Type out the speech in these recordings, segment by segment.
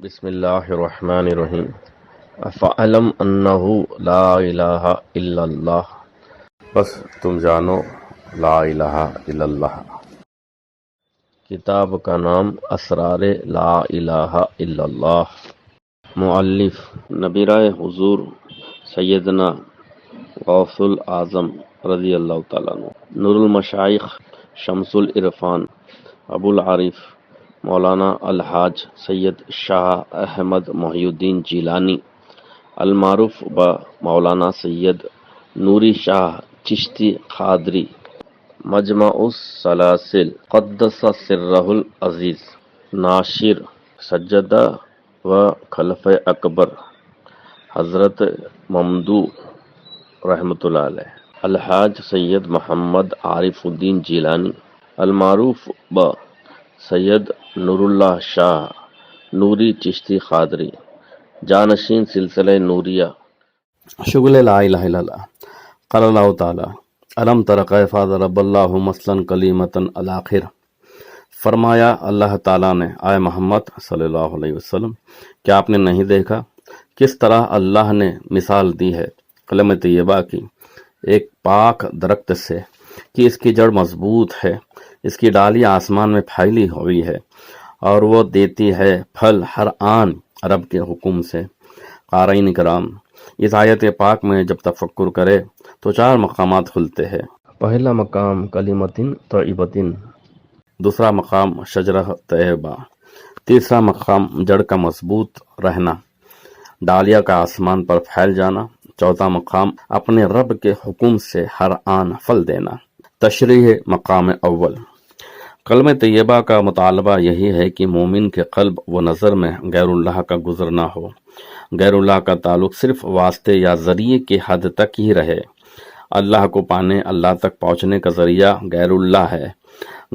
بسم اللہ الرحمن الرحیم فَاعْلَمْ أَنَّهُ لا الہ الا اللہ، بس تم جانو لا الہ الا اللہ۔ کتاب کا نام اسرار لا الہ الا اللہ۔ مؤلف نبیرہ حضور سیدنا غوث الاعظم رضی اللہ تعالیٰ عنہ، نور المشائخ شمس العرفان ابو العارف مولانا الحاج سید شاہ احمد محی الدین جیلانی المعروف ب مولانا سید نوری شاہ چشتی قادری، مجمع السلاسل قدس سرہ العزیز، ناشر سجدہ و خلفۂ اکبر حضرت ممدو رحمۃ اللہ علیہ، الحاج سید محمد عارف الدین جیلانی المعروف ب سید نور اللہ شاہ نوری چشتی قادری، جانشین سلسلہ نوریہ۔ شغل لا الہ الا اللہ۔ قال اللہ تعالی الم تر کیف ضرب اللہ مثلا کلمۃ الآخر، فرمایا اللہ تعالیٰ نے آئے محمد صلی اللہ علیہ وسلم، کیا آپ نے نہیں دیکھا کس طرح اللہ نے مثال دی ہے کلمہ طیبہ کی، ایک پاک درخت سے کہ اس کی جڑ مضبوط ہے، اس کی ڈالی آسمان میں پھیلی ہوئی ہے اور وہ دیتی ہے پھل ہر آن رب کے حکم سے۔ قارئین کرام، اس آیت پاک میں جب تفکر کرے تو 4 مقامات کھلتے ہیں۔ پہلا مقام کلمتن طیبتن، دوسرا مقام شجرہ طیبہ، تیسرا مقام جڑ کا مضبوط رہنا، ڈالیا کا آسمان پر پھیل جانا، چوتھا مقام اپنے رب کے حکم سے ہر آن پھل دینا۔ تشریح مقام اول، کلمہ طیبہ کا مطالبہ یہی ہے کہ مومن کے قلب و نظر میں غیر اللہ کا گزر نہ ہو، غیر اللہ کا تعلق صرف واسطے یا ذریعے کی حد تک ہی رہے۔ اللہ کو پانے، اللہ تک پہنچنے کا ذریعہ غیر اللہ ہے۔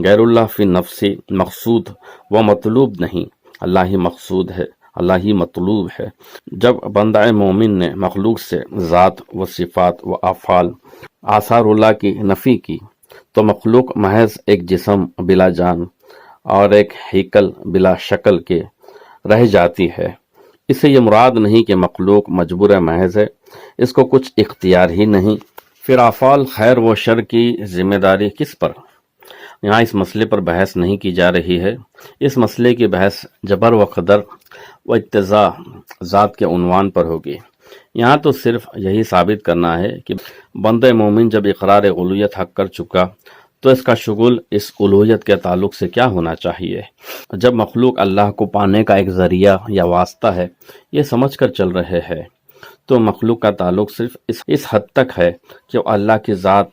غیر اللہ فی نفسی مقصود و مطلوب نہیں، اللہ ہی مقصود ہے، اللہ ہی مطلوب ہے۔ جب بندہ مومن نے مخلوق سے ذات و صفات و افعال آثار اللہ کی نفی کی تو مخلوق محض ایک جسم بلا جان اور ایک ہیکل بلا شکل کے رہ جاتی ہے۔ اس سے یہ مراد نہیں کہ مخلوق مجبور محض ہے، اس کو کچھ اختیار ہی نہیں۔ پھر افعال خیر و شر کی ذمہ داری کس پر؟ یہاں اس مسئلے پر بحث نہیں کی جا رہی ہے، اس مسئلے کی بحث جبر و قدر و اقتضاء ذات کے عنوان پر ہوگی۔ یہاں تو صرف یہی ثابت کرنا ہے کہ بندہ مومن جب اقرار الوہیت حق کر چکا تو اس کا شغل اس الوہیت کے تعلق سے کیا ہونا چاہیے۔ جب مخلوق اللہ کو پانے کا ایک ذریعہ یا واسطہ ہے یہ سمجھ کر چل رہے ہیں تو مخلوق کا تعلق صرف اس حد تک ہے کہ وہ اللہ کی ذات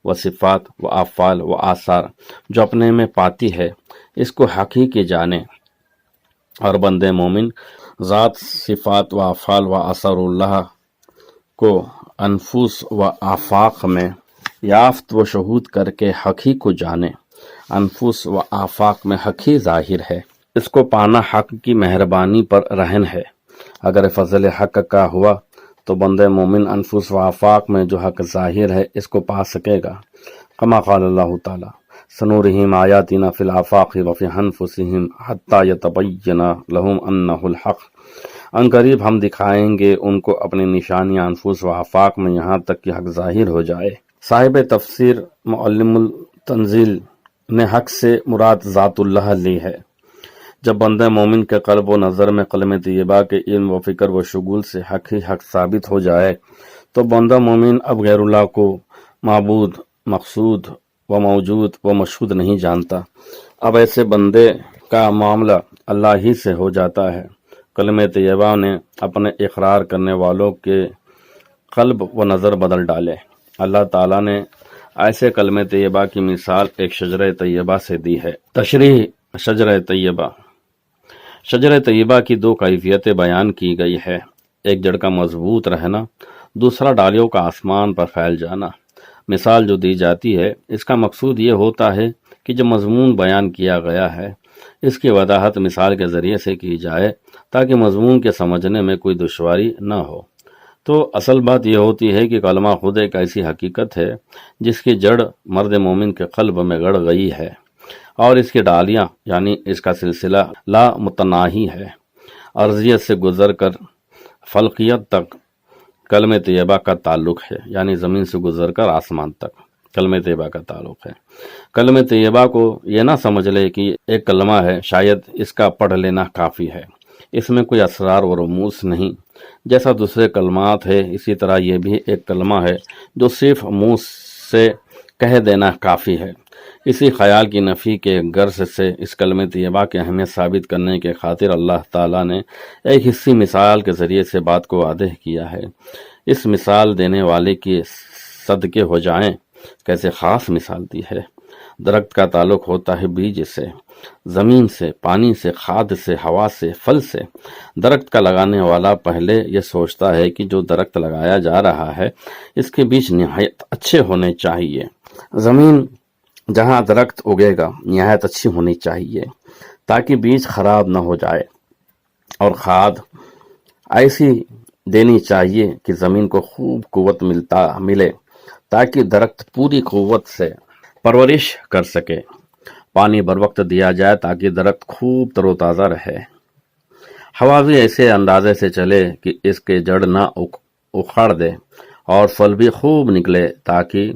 و صفات و افعال و آثار جو اپنے میں پاتی ہے اس کو حقیقی جانے، اور بندے مومن ذات صفات و افعال و آثار اللہ کو انفس و آفاق میں یافت و شہود کر کے حقیق کو جانے۔ انفس و آفاق میں حق ہی ظاہر ہے، اس کو پانا حق کی مہربانی پر رہن ہے۔ اگر فضل حق کا ہوا تو بندے مومن انفس و آفاق میں جو حق ظاہر ہے اس کو پا سکے گا۔ کما قال اللہ تعالی سنورہم آیاتنا فی الآفاق وفی انفسہم حتی یتبین لہم انہ الحق، ان قریب ہم دکھائیں گے ان کو اپنی نشانیاں انفس و آفاق میں یہاں تک کہ حق ظاہر ہو جائے۔ صاحب تفسیر معلم التنزیل نے حق سے مراد ذات اللہ لی ہے۔ جب بندہ مومن کے قلب و نظر میں کلمہ طیبہ کے علم و فکر و شغل سے حق ہی حق ثابت ہو جائے تو بندہ مومن اب غیر اللہ کو معبود، مقصود و موجود و مشہود نہیں جانتا۔ اب ایسے بندے کا معاملہ اللہ ہی سے ہو جاتا ہے۔ کلمہ طیبہ نے اپنے اقرار کرنے والوں کے قلب و نظر بدل ڈالے۔ اللہ تعالیٰ نے ایسے کلمہ طیبہ کی مثال ایک شجرہ طیبہ سے دی ہے۔ تشریح شجرہ طیبہ، شجرہ طیبہ کی 2 کیفیتیں بیان کی گئی ہے، ایک جڑ کا مضبوط رہنا، دوسرا ڈالیوں کا آسمان پر پھیل جانا۔ مثال جو دی جاتی ہے اس کا مقصود یہ ہوتا ہے کہ جو مضمون بیان کیا گیا ہے اس کی وضاحت مثال کے ذریعے سے کی جائے تاکہ مضمون کے سمجھنے میں کوئی دشواری نہ ہو۔ تو اصل بات یہ ہوتی ہے کہ کلمہ خود ایک ایسی حقیقت ہے جس کی جڑ مرد مومن کے قلب میں گڑ گئی ہے اور اس کی ڈالیاں یعنی اس کا سلسلہ لا متناہی ہے۔ ارضیت سے گزر کر فلقیت تک کلمہ طیبہ کا تعلق ہے، یعنی زمین سے گزر کر آسمان تک کلمہ طیبہ کا تعلق ہے۔ کلمہ طیبہ کو یہ نہ سمجھ لے کہ ایک کلمہ ہے، شاید اس کا پڑھ لینا کافی ہے، اس میں کوئی اسرار و رموز نہیں۔ جیسا دوسرے کلمات ہے، اسی طرح یہ بھی ایک کلمہ ہے جو صرف منہ سے کہہ دینا کافی ہے۔ اسی خیال کی نفی کے غرض سے اس کلمہ طیبہ کی اہمیت ثابت کرنے کے خاطر اللہ تعالیٰ نے ایک حصی مثال کے ذریعے سے بات کو واضح کیا ہے۔ اس مثال دینے والے کی صدقے ہو جائیں، کیسے خاص مثال دی ہے۔ درخت کا تعلق ہوتا ہے بیج سے، زمین سے، پانی سے، کھاد سے، ہوا سے، پھل سے۔ درخت کا لگانے والا پہلے یہ سوچتا ہے کہ جو درخت لگایا جا رہا ہے اس کے بیج نہایت اچھے ہونے چاہیے، زمین جہاں درخت اگے گا نہایت اچھی ہونی چاہیے تاکہ بیج خراب نہ ہو جائے، اور کھاد ایسی دینی چاہیے کہ زمین کو خوب قوت ملے تاکہ درخت پوری قوت سے پرورش کر سکے۔ پانی بر وقت دیا جائے تاکہ درخت خوب تر و تازہ رہے۔ ہوا بھی ایسے اندازے سے چلے کہ اس کے جڑ نہ اکھاڑ دے، اور پھل بھی خوب نکلے تاکہ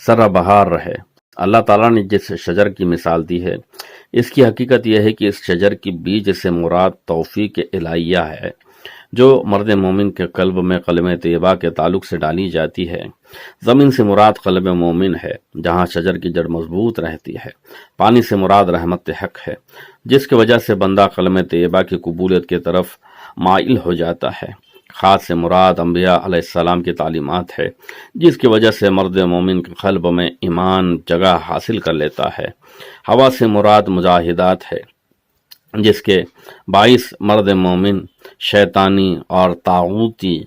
سرا بہار رہے۔ اللہ تعالیٰ نے جس شجر کی مثال دی ہے، اس کی حقیقت یہ ہے کہ اس شجر کی بیج سے مراد توفیق الہیہ ہے، جو مرد مومن کے قلب میں کلمہ طیبہ کے تعلق سے ڈالی جاتی ہے۔ زمین سے مراد قلب مومن ہے، جہاں شجر کی جڑ مضبوط رہتی ہے۔ پانی سے مراد رحمت حق ہے، جس کی وجہ سے بندہ کلمہ طیبہ کی قبولیت کی طرف مائل ہو جاتا ہے۔ کھاد سے مراد انبیاء علیہ السلام کی تعلیمات ہے، جس کی وجہ سے مرد مومن کے قلب میں ایمان جگہ حاصل کر لیتا ہے۔ ہوا سے مراد مجاہدات ہے، جس کے باعث مرد مومن شیطانی اور طاغوتی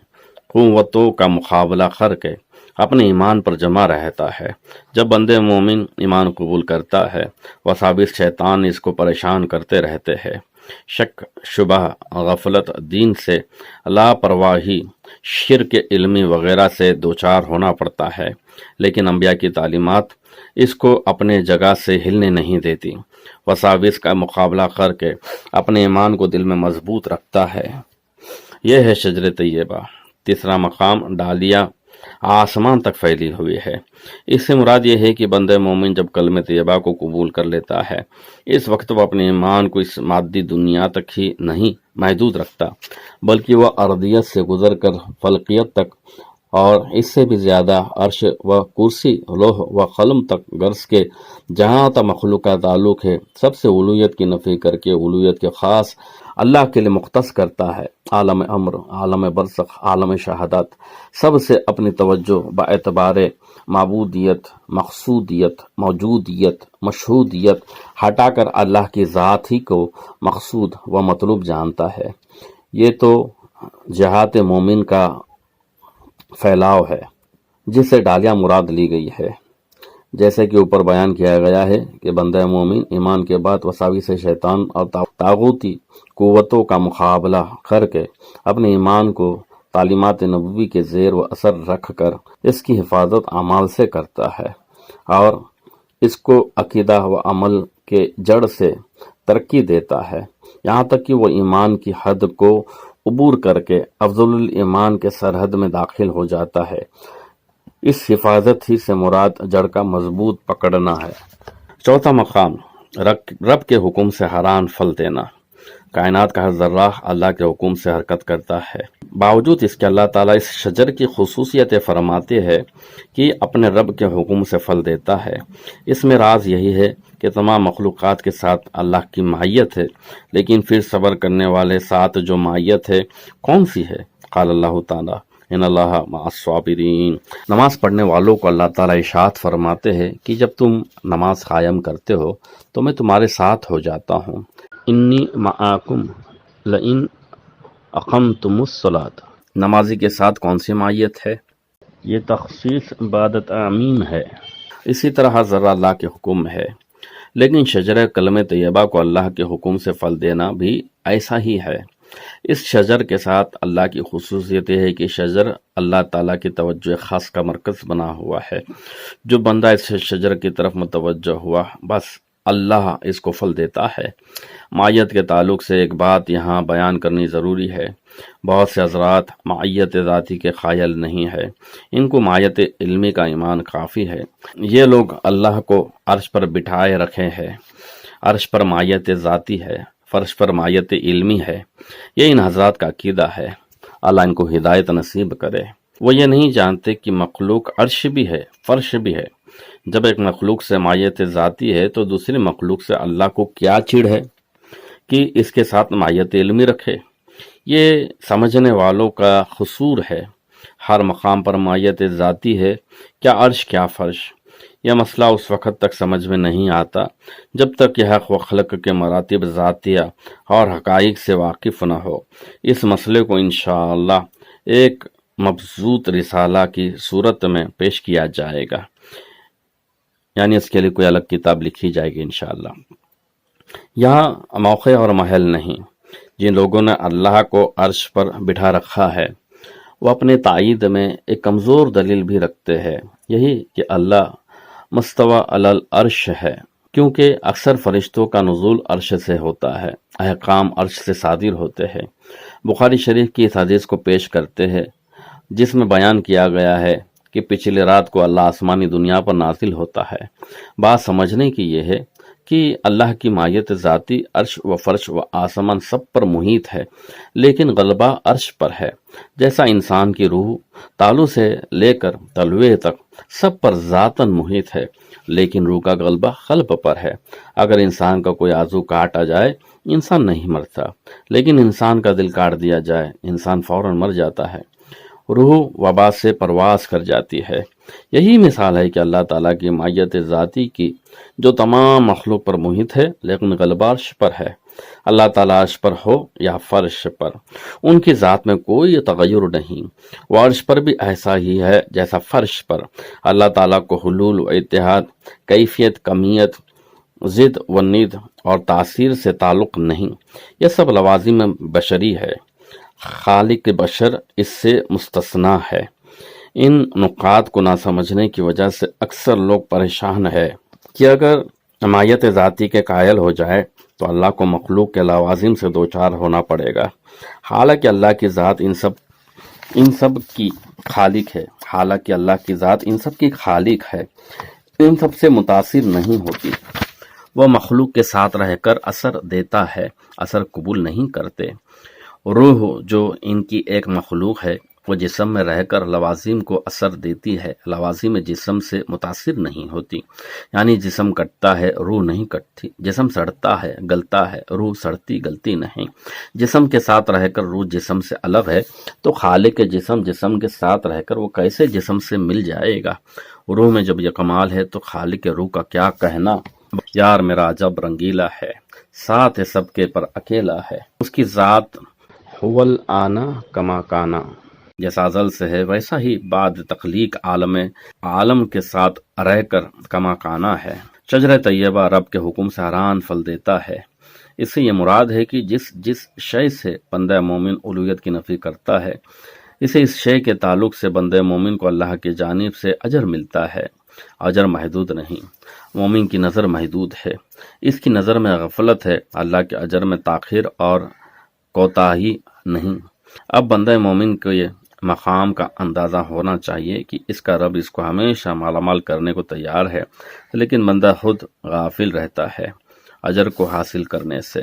قوتوں کا مقابلہ کر کے اپنے ایمان پر جمع رہتا ہے۔ جب بندے مومن ایمان قبول کرتا ہے، وساوس شیطان اس کو پریشان کرتے رہتے ہیں۔ شک، شبہ، غفلت، دین سے لاپرواہی، شرک علمی وغیرہ سے دوچار ہونا پڑتا ہے، لیکن انبیاء کی تعلیمات اس کو اپنے جگہ سے ہلنے نہیں دیتی۔ وساوس کا مقابلہ کر کے اپنے ایمان کو دل میں مضبوط رکھتا ہے۔ یہ ہے شجر طیبہ۔ تیسرا مقام ڈالیاں آسمان تک پھیلی ہوئی ہے۔ اس سے مراد یہ ہے کہ بندہ مومن جب کلمہ طیبہ کو قبول کر لیتا ہے، اس وقت وہ اپنے ایمان کو اس مادی دنیا تک ہی نہیں محدود رکھتا، بلکہ وہ ارضیت سے گزر کر فلقیت تک اور اس سے بھی زیادہ عرش و کرسی، لوح و قلم تک غرض کے جہاں تک مخلوق کا تعلق ہے سب سے الوہیت کی نفی کر کے الوہیت کے خاص اللہ کے لیے مختص کرتا ہے۔ عالم امر، عالم برزخ، عالم شہادت، سب سے اپنی توجہ باعتبار معبودیت، مقصودیت، موجودیت، مشہودیت ہٹا کر اللہ کی ذات ہی کو مقصود و مطلوب جانتا ہے۔ یہ تو جہات مومن کا پھیلاؤ ہے، جس سے ڈالیاں مراد لی گئی ہے۔ جیسے کہ اوپر بیان کیا گیا ہے کہ بندہ مومن ایمان کے بعد وساوس شیطان اور طاغوتی قوتوں کا مقابلہ کر کے اپنے ایمان کو تعلیمات نبوی کے زیر و اثر رکھ کر اس کی حفاظت اعمال سے کرتا ہے، اور اس کو عقیدہ و عمل کے جڑ سے ترقی دیتا ہے، یہاں تک کہ وہ ایمان کی حد کو عبور کر کے افضل الایمان کے سرحد میں داخل ہو جاتا ہے۔ اس حفاظت ہی سے مراد جڑ کا مضبوط پکڑنا ہے۔ چوتھا مقام رب کے حکم سے حرام پھل دینا۔ کائنات کا ہر ذرہ اللہ کے حکم سے حرکت کرتا ہے، باوجود اس کے اللہ تعالیٰ اس شجر کی خصوصیت فرماتے ہیں کہ اپنے رب کے حکم سے پھل دیتا ہے۔ اس میں راز یہی ہے کہ تمام مخلوقات کے ساتھ اللہ کی معیت ہے، لیکن پھر صبر کرنے والے ساتھ جو معیت ہے کون سی ہے؟ قال اللہ تعالیٰ ان اللہ مع الصابرین۔ نماز پڑھنے والوں کو اللہ تعالیٰ ارشاد فرماتے ہیں کہ جب تم نماز قائم کرتے ہو تو میں تمہارے ساتھ ہو جاتا ہوں۔ انی معاکم لئن اقمتم الصلاۃ۔ نمازی کے ساتھ کون سی معیت ہے؟ یہ تخصیص عبادت عمیم ہے، اسی طرح ہر ذرہ اللہ کے حکم ہے، لیکن شجر کلمہ طیبہ کو اللہ کے حکم سے پھل دینا بھی ایسا ہی ہے۔ اس شجر کے ساتھ اللہ کی خصوصیت یہ ہے کہ شجر اللہ تعالیٰ کی توجہ خاص کا مرکز بنا ہوا ہے۔ جو بندہ اس شجر کی طرف متوجہ ہوا، بس اللہ اس کو پھل دیتا ہے۔ معیت کے تعلق سے ایک بات یہاں بیان کرنی ضروری ہے۔ بہت سے حضرات معیت ذاتی کے قائل نہیں ہے، ان کو معیت علمی کا ایمان کافی ہے۔ یہ لوگ اللہ کو عرش پر بٹھائے رکھے ہیں، عرش پر معیت ذاتی ہے، فرش پر معیت علمی ہے۔ یہ ان حضرات کا عقیدہ ہے، اللہ ان کو ہدایت نصیب کرے۔ وہ یہ نہیں جانتے کہ مخلوق عرش بھی ہے، فرش بھی ہے۔ جب ایک مخلوق سے معیت ذاتی ہے تو دوسری مخلوق سے اللہ کو کیا چڑ ہے کہ اس کے ساتھ معیت علمی رکھے؟ یہ سمجھنے والوں کا قصور ہے۔ ہر مقام پر معیت ذاتی ہے، کیا عرش کیا فرش؟ یہ مسئلہ اس وقت تک سمجھ میں نہیں آتا جب تک یہ حق و خلق کے مراتب ذاتیہ اور حقائق سے واقف نہ ہو۔ اس مسئلے کو انشاءاللہ ایک مبسوط رسالہ کی صورت میں پیش کیا جائے گا، یعنی اس کے لیے کوئی الگ کتاب لکھی جائے گی انشاءاللہ۔ یہاں موقع اور محل نہیں۔ جن لوگوں نے اللہ کو عرش پر بٹھا رکھا ہے وہ اپنے تائید میں ایک کمزور دلیل بھی رکھتے ہیں، یہی کہ اللہ مستوی علی العرش ہے، کیونکہ اکثر فرشتوں کا نزول عرش سے ہوتا ہے، احکام عرش سے صادر ہوتے ہیں۔ بخاری شریف کی اس حدیث کو پیش کرتے ہیں جس میں بیان کیا گیا ہے کہ پچھلی رات کو اللہ آسمانی دنیا پر نازل ہوتا ہے۔ بات سمجھنے کی یہ ہے کہ اللہ کی معیت ذاتی عرش و فرش و آسمان سب پر محیط ہے، لیکن غلبہ عرش پر ہے۔ جیسا انسان کی روح تالو سے لے کر تلوے تک سب پر ذاتاً محیط ہے، لیکن روح کا غلبہ قلب پر ہے۔ اگر انسان کا کوئی عضو کاٹا جائے انسان نہیں مرتا، لیکن انسان کا دل کاٹ دیا جائے انسان فوراً مر جاتا ہے، روح وبا سے پرواز کر جاتی ہے۔ یہی مثال ہے کہ اللہ تعالیٰ کی معیت ذاتی کی جو تمام مخلوق پر محیط ہے، لیکن غلبہ عرش پر ہے۔ اللہ تعالیٰ عرش پر ہو یا فرش پر، ان کی ذات میں کوئی تغیر نہیں۔ وہ عرش پر بھی ایسا ہی ہے جیسا فرش پر۔ اللہ تعالیٰ کو حلول و اتحاد، کیفیت، کمیت، ضد و ند اور تاثیر سے تعلق نہیں۔ یہ سب لوازم بشری ہے، خالق بشر اس سے مستثنیٰ ہے۔ ان نقاط کو نہ سمجھنے کی وجہ سے اکثر لوگ پریشان ہے کہ اگر معیت ذاتی کے قائل ہو جائے تو اللہ کو مخلوق کے لوازم سے دوچار ہونا پڑے گا، حالانکہ اللہ کی ذات ان سب کی خالق ہے، حالانکہ اللہ کی ذات ان سب کی خالق ہے، ان سب سے متاثر نہیں ہوتی۔ وہ مخلوق کے ساتھ رہ کر اثر دیتا ہے، اثر قبول نہیں کرتے۔ روح جو ان کی ایک مخلوق ہے وہ جسم میں رہ کر لوازم کو اثر دیتی ہے، لوازم جسم سے متاثر نہیں ہوتی۔ یعنی جسم کٹتا ہے روح نہیں کٹتی، جسم سڑتا ہے گلتا ہے روح سڑتی گلتی نہیں۔ جسم کے ساتھ رہ کر روح جسم سے الگ ہے تو خالق جسم کے ساتھ رہ کر وہ کیسے جسم سے مل جائے گا؟ روح میں جب یہ کمال ہے تو خالق روح کا کیا کہنا؟ یار میرا عجب رنگیلا ہے، ساتھ ہے سب کے پر اکیلا ہے۔ اس کی ذات حول آنا کما کانا، جیسا ازل سے ہے ویسا ہی بعد تخلیق عالم کے ساتھ رہ کر کما کانا ہے۔ شجر طیبہ رب کے حکم سے حران پھل دیتا ہے۔ اس سے یہ مراد ہے کہ جس شے سے بندہ مومن الوہیت کی نفی کرتا ہے، اسے اس شے کے تعلق سے بندہ مومن کو اللہ کی جانب سے اجر ملتا ہے۔ اجر محدود نہیں، مومن کی نظر محدود ہے، اس کی نظر میں غفلت ہے، اللہ کے اجر میں تاخیر اور کوتاہی نہیں۔ اب بندہ مومن کو یہ مقام کا اندازہ ہونا چاہیے کہ اس کا رب اس کو ہمیشہ مالا مال کرنے کو تیار ہے، لیکن بندہ خود غافل رہتا ہے اجر کو حاصل کرنے سے۔